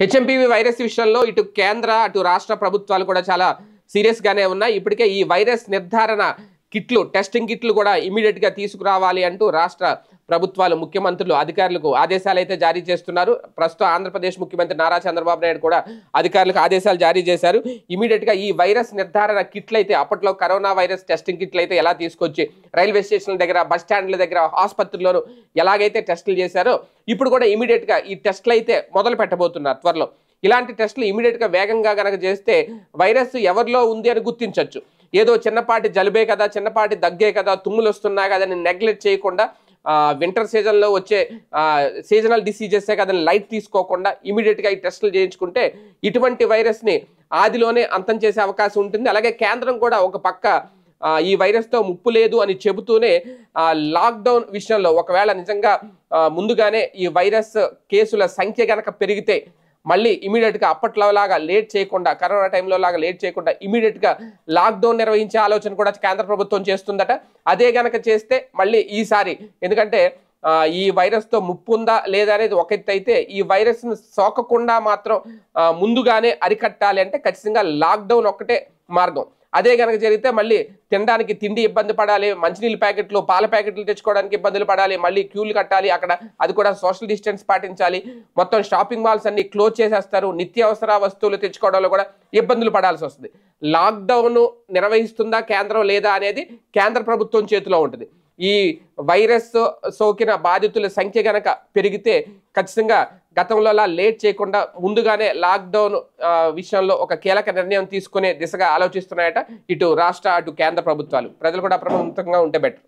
HMPV virus విషయంలో ఇటు కేంద్ర అటు రాష్ట్ర ప్రభుత్వాలు కూడా చాలా సీరియస్ గానే ఉన్నాయి. ఇప్పటికే ఈ వైరస్ నిర్ధారణ కిట్లు టెస్టింగ్ కిట్లు కూడా ఇమీడియట్ గా తీసుకురావాలి అంటూ రాష్ట్ర ప్రభుత్వాలు ముఖ్యమంత్రులు అధికారులకు ఆదేశాలు అయితే జారీ చేస్తున్నారు. ప్రస్తుతం ఆంధ్రప్రదేశ్ ముఖ్యమంత్రి నారా చంద్రబాబు నాయుడు కూడా అధికారులకు ఆదేశాలు జారీ చేశారు. ఇమీడియట్ గా ఈ వైరస్ నిర్ధారణ కిట్లు అయితే అప్పట్లో కరోనా వైరస్ టెస్టింగ్ కిట్లు అయితే ఎలా తీసుకొచ్చి రైల్వే స్టేషన్ల దగ్గర బస్ స్టాండ్ల దగ్గర ఆసుపత్రుల్లోనూ ఎలాగైతే టెస్టులు చేశారో ఇప్పుడు కూడా ఇమీడియట్ గా ఈ టెస్టులు అయితే మొదలు పెట్టబోతున్నారు త్వరలో. ఇలాంటి టెస్టులు ఇమీడియట్ గా వేగంగా గనక చేస్తే వైరస్ ఎవరిలో ఉంది అని గుర్తించవచ్చు. ఏదో చిన్నపాటి జలుబే కదా, చిన్నపాటి దగ్గే కదా, తుమ్ములు వస్తున్నా కదా అని నెగ్లెక్ట్ చేయకుండా వింటర్ సీజన్లో వచ్చే సీజనల్ డిసీజెసే కదా లైట్ తీసుకోకుండా ఇమీడియట్గా ఈ టెస్టులు చేయించుకుంటే ఇటువంటి వైరస్ని ఆదిలోనే అంతం చేసే అవకాశం ఉంటుంది. అలాగే కేంద్రం కూడా ఒక పక్క ఈ వైరస్తో ముప్పు లేదు అని చెబుతూనే లాక్డౌన్ విషయంలో ఒకవేళ నిజంగా ముందుగానే ఈ వైరస్ కేసుల సంఖ్య గనక పెరిగితే మళ్ళీ ఇమీడియట్గా అప్పట్లో లాగా లేట్ చేయకుండా, కరోనా టైంలో లాగా లేట్ చేయకుండా ఇమీడియట్గా లాక్డౌన్ నిర్వహించే ఆలోచన కూడా కేంద్ర ప్రభుత్వం చేస్తుందట. అదే గనక చేస్తే మళ్ళీ ఈసారి, ఎందుకంటే ఈ వైరస్తో ముప్పు ఉందా లేదా అనేది ఒక ఎత్తు అయితే, ఈ వైరస్ను సోకకుండా మాత్రం ముందుగానే అరికట్టాలి అంటే ఖచ్చితంగా లాక్డౌన్ ఒక్కటే మార్గం. అదే కనుక జరిగితే మళ్ళీ తినడానికి తిండి ఇబ్బంది పడాలి, మంచినీళ్ళ ప్యాకెట్లు పాల ప్యాకెట్లు తెచ్చుకోవడానికి ఇబ్బందులు పడాలి, మళ్ళీ క్యూలు కట్టాలి, అక్కడ అది కూడా సోషల్ డిస్టెన్స్ పాటించాలి, మొత్తం షాపింగ్ మాల్స్ అన్ని క్లోజ్ చేసేస్తారు, నిత్యావసర వస్తువులు తెచ్చుకోవడంలో కూడా ఇబ్బందులు పడాల్సి వస్తుంది. లాక్డౌన్ నిర్వహిస్తుందా కేంద్రం లేదా అనేది కేంద్ర ప్రభుత్వం చేతిలో ఉంటుంది. ఈ వైరస్ సోకిన బాధితుల సంఖ్య గనక పెరిగితే ఖచ్చితంగా గతంలో లేట్ చేయకుండా ముందుగానే లాక్డౌన్ విషయంలో ఒక కీలక నిర్ణయం తీసుకునే దిశగా ఆలోచిస్తున్నాయట ఇటు రాష్ట్ర అటు కేంద్ర ప్రభుత్వాలు. ప్రజలు కూడా అప్రమత్తంగా ఉంటే బెటర్.